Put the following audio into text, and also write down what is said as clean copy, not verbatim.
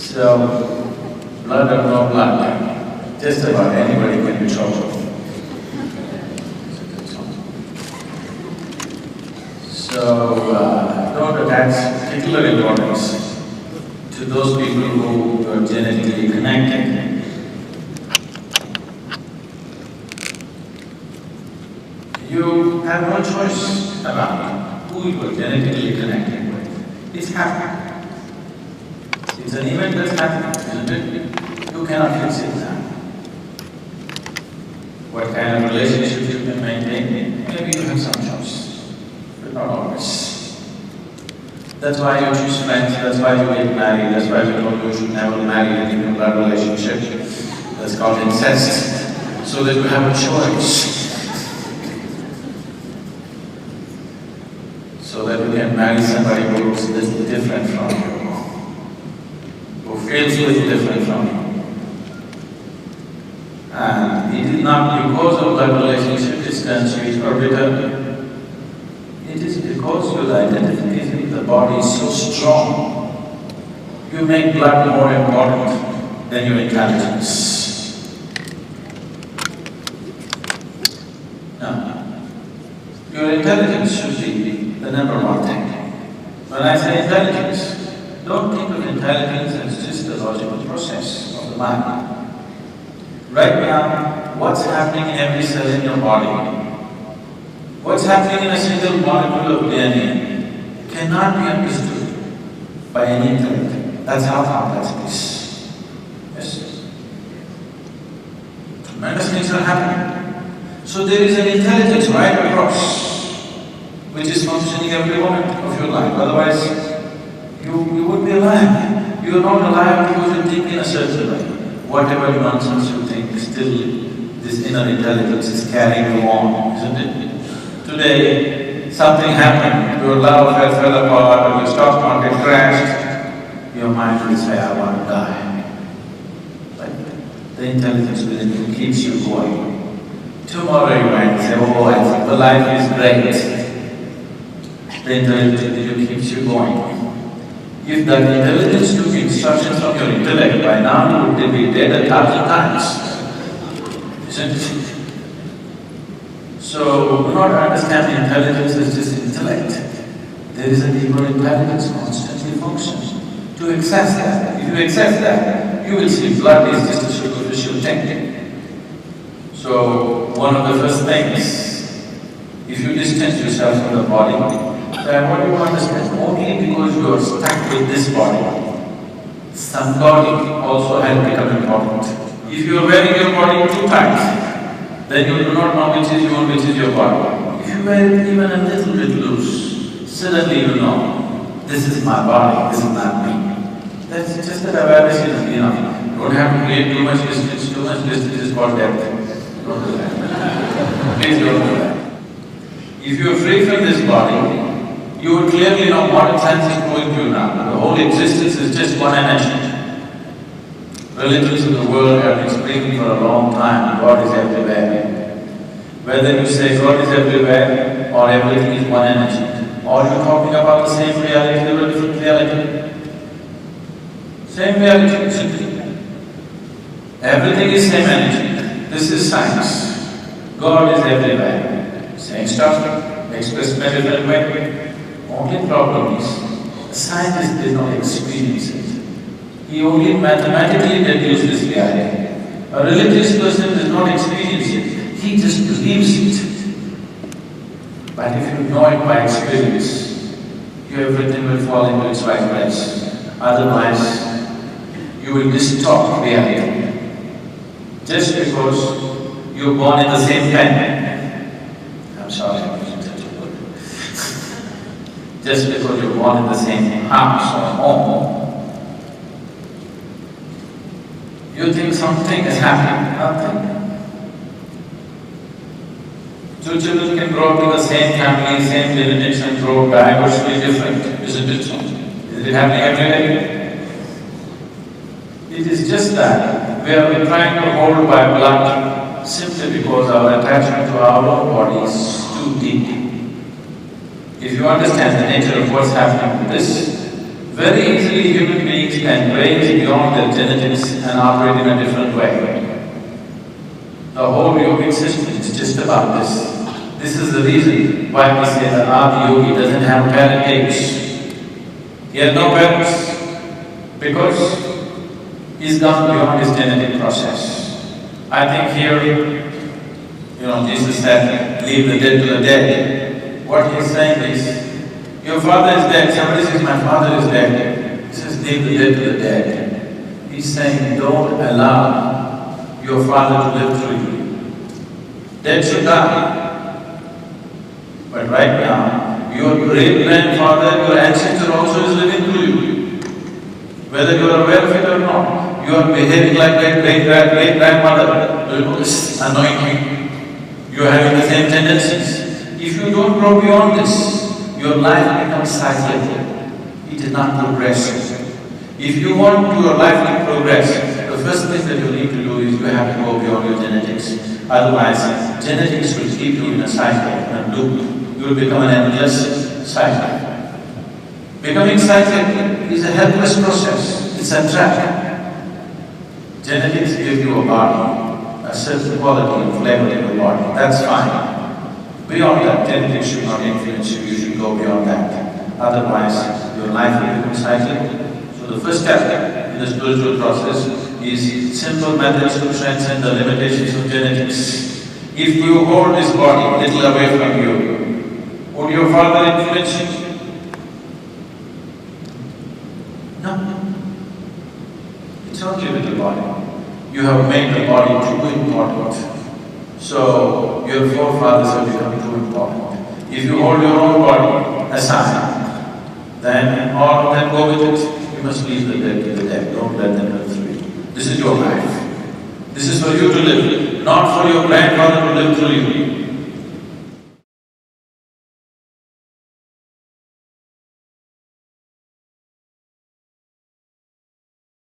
So, blood or no blood, just about anybody can be troubled. So, don't attach particular importance to those people who are genetically connected. You have no choice about who you are genetically connected with. It's happening. It's an event that's happening, isn't it? You cannot fix it now. What kind of relationship you can maintain, maybe you have some choice, but not always. That's why you choose friends, that's why you get married, that's why we told you should never marry in a blood relationship. That's called incest, so that you have a choice. So that you can marry somebody who is little different from you, who feels a little different from you. And it is not because of blood relationship distance sweet or bitter. It is because your identification with the body is so strong. You make blood more important than your intelligence. No. Your intelligence should be the number one thing. When I say intelligence, don't think of intelligence as just a logical process of the mind. Right now, what's happening in every cell in your body, what's happening in a single molecule of DNA cannot be understood by any intellect. That's how complex it is. Yes? Tremendous things are happening. So there is an intelligence right across, which is functioning every moment of your life. Otherwise, you would be alive. You are not alive because you think in a certain way. Whatever nonsense you think, still this inner intelligence is carrying you on, isn't it? Today, something happened, your love fell apart, or your stock market crashed, your mind will say, I want to die. But the intelligence within you keeps you going. Tomorrow you might say, oh, I think the life is great. The intelligence within you keeps you going. If that intelligence took instructions from your intellect, by now you would be dead 1,000 times, isn't it? So, do not understand intelligence as just intellect. There is a deeper intelligence constantly functions. To access that, if you access that, you will see blood is just a superficial thing. So, one of the first things, if you distance yourself from the body, then what you understand, only because you are stuck with this body, some body also has become important. If you are wearing your body too tight, then you do not know which is you and which is your body. If you wear it even a little bit loose, suddenly you know, this is my body, this is not me. That's just that awareness is enough. You don't have to create too much distance is called depth. Don't do that. Please don't do that. If you are free from this body, you would clearly know what sense is going through now. The whole existence is just one energy. Religions of the world have been screaming for a long time, God is everywhere. Whether you say God is everywhere or everything is one energy, or you're talking about the same reality or a different reality. Same reality, simply. Everything is same energy. This is science. God is everywhere. Same stuff, expressed in a different way. Only problem is, the scientist did not experience it. He only mathematically deduced this reality. A religious person does not experience it, he just believes it. But if you know it by experience, everything will fall into its right place. Otherwise, you will distort reality. Just because you're born in the same pen. I'm sorry, I'm using such a word. Just because you're born in the same house or home, you think something is happening, nothing. Two children can grow up in the same family, same lineage and grow diversely different, isn't it so? Is it happening everywhere? It is just that we have been trying to hold by blood simply because our attachment to our own body is too deep. If you understand the nature of what's happening with this, Very easily human beings can range beyond their genetics and operate in a different way. The whole yogic system is just about this. This is the reason why we say that Adi Yogi doesn't have parentage. He has no parents because he's gone beyond his genetic process. I think here, Jesus said, leave the dead to the dead. What he's saying is, your father is dead. Somebody says, my father is dead. He says, leave the dead to the dead. He's saying, don't allow your father to live through you. Dead should die. But right now, your great-grandfather, your ancestor also is living through you. Whether you are aware of it or not, you are behaving like your great-grandmother. This annoying you. You are having the same tendencies. If you don't grow beyond this, your life becomes cyclical. It is not progressive. If you want your life to progress, the first thing that you need to do is you have to go beyond your genetics. Otherwise, genetics will keep you in a cycle and loop. You will become an endless cycle. Becoming cyclic is a helpless process. It's a trap. Genetics give you a body, a certain quality and flavor in your body. That's fine. Beyond that, genetics should not influence you. You should go beyond that. Otherwise, your life will become cyclic. So the first step in the spiritual process is simple methods to transcend the limitations of genetics. If you hold this body a little away from you, would your father influence you? No. It's only with the body. You have made the body too important. So your forefathers have become too important. If you hold your own body aside, then go with it. You must leave the dead to the dead. Don't let them live through you. This is your life. This is for you to live, not for your grandfather to live through you.